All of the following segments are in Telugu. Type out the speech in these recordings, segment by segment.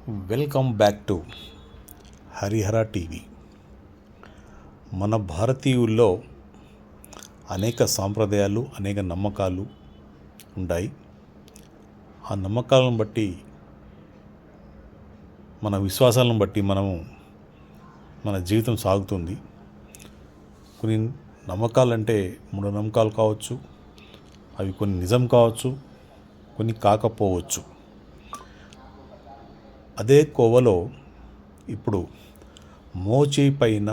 Welcome back to Harihara TV. మన భారతీయుల్లో అనేక సాంప్రదాయాలు, అనేక నమ్మకాలు ఉంటాయి. ఆ నమ్మకాలను బట్టి, మన విశ్వాసాలను బట్టి మన జీవితం సాగుతుంది. కొన్ని నమ్మకాలంటే మూఢనమ్మకాలు కావచ్చు, అవి కొన్ని నిజం కావచ్చు, కొన్ని కాకపోవచ్చు. అదే కోవలో ఇప్పుడు మోచేయి పైన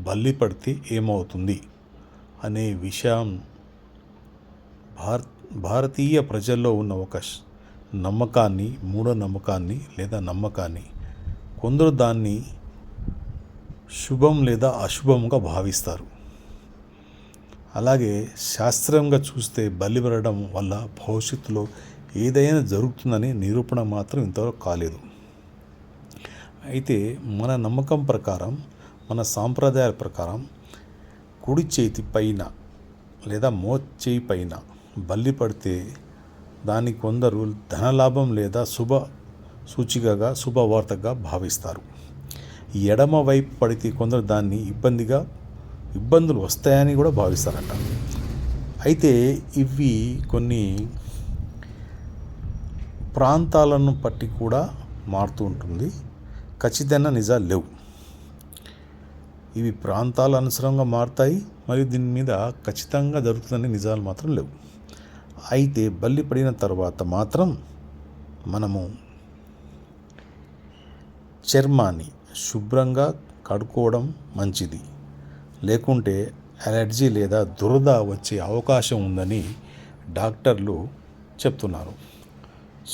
బల్లి పడితే ఏమవుతుంది అనే విషయం భారతీయ ప్రజల్లో ఉన్న ఒక నమ్మకాన్ని, మూఢనమ్మకాన్ని లేదా నమ్మకాన్ని కొందరు దాన్ని శుభం లేదా అశుభంగా భావిస్తారు. అలాగే శాస్త్రీయంగా చూస్తే బలి పడడం వల్ల భవిష్యత్తులో ఏదైనా జరుగుతుందని నిరూపణ మాత్రం ఇంతవరకు కాలేదు. అయితే మన నమ్మకం ప్రకారం, మన సాంప్రదాయాల ప్రకారం కుడి చేతి పైన లేదా మోచేయి పైన బల్లి పడితే దాన్ని కొందరు ధనలాభం లేదా శుభ సూచికగా, శుభవార్తగా భావిస్తారు. ఎడమ వైపు పడితే కొందరు దాన్ని ఇబ్బందులు వస్తాయని కూడా భావిస్తారట. అయితే ఇవి కొన్ని ప్రాంతాలను బట్టి కూడా మారుతూ ఉంటుంది. ఖచ్చితంగా నిజాలు లేవు. ఇవి ప్రాంతాల అనుసారంగా మారుతాయి, మరియు దీని మీద ఖచ్చితంగా జరుగుతుందని నిజాలు మాత్రం లేవు. అయితే బల్లి పడిన తర్వాత మాత్రం మనము చర్మాన్ని శుభ్రంగా కడుక్కోవడం మంచిది. లేకుంటే అలర్జీ లేదా దురద వచ్చే అవకాశం ఉందని డాక్టర్లు చెప్తున్నారు.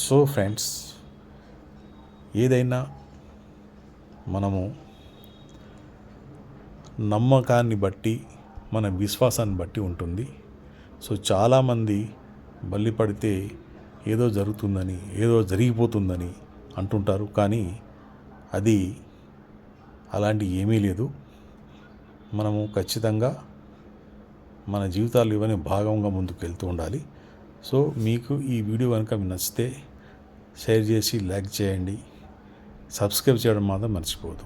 సో ఫ్రెండ్స్, ఏదైనా మనము నమ్మకాన్ని బట్టి, మన విశ్వాసాన్ని బట్టి ఉంటుంది. సో చాలామంది బల్లి పడితే ఏదో జరుగుతుందని, ఏదో జరిగిపోతుందని అంటుంటారు. కానీ అది అలాంటి ఏమీ లేదు. మనము ఖచ్చితంగా మన జీవితాలు ఇవన్నీ భాగంగా ముందుకు వెళ్తూ ఉండాలి. సో మీకు ఈ వీడియో కనుక నచ్చితే షేర్ చేసి లైక్ చేయండి. సబ్స్క్రైబ్ చేయడం మాత్రం మర్చిపోవద్దు.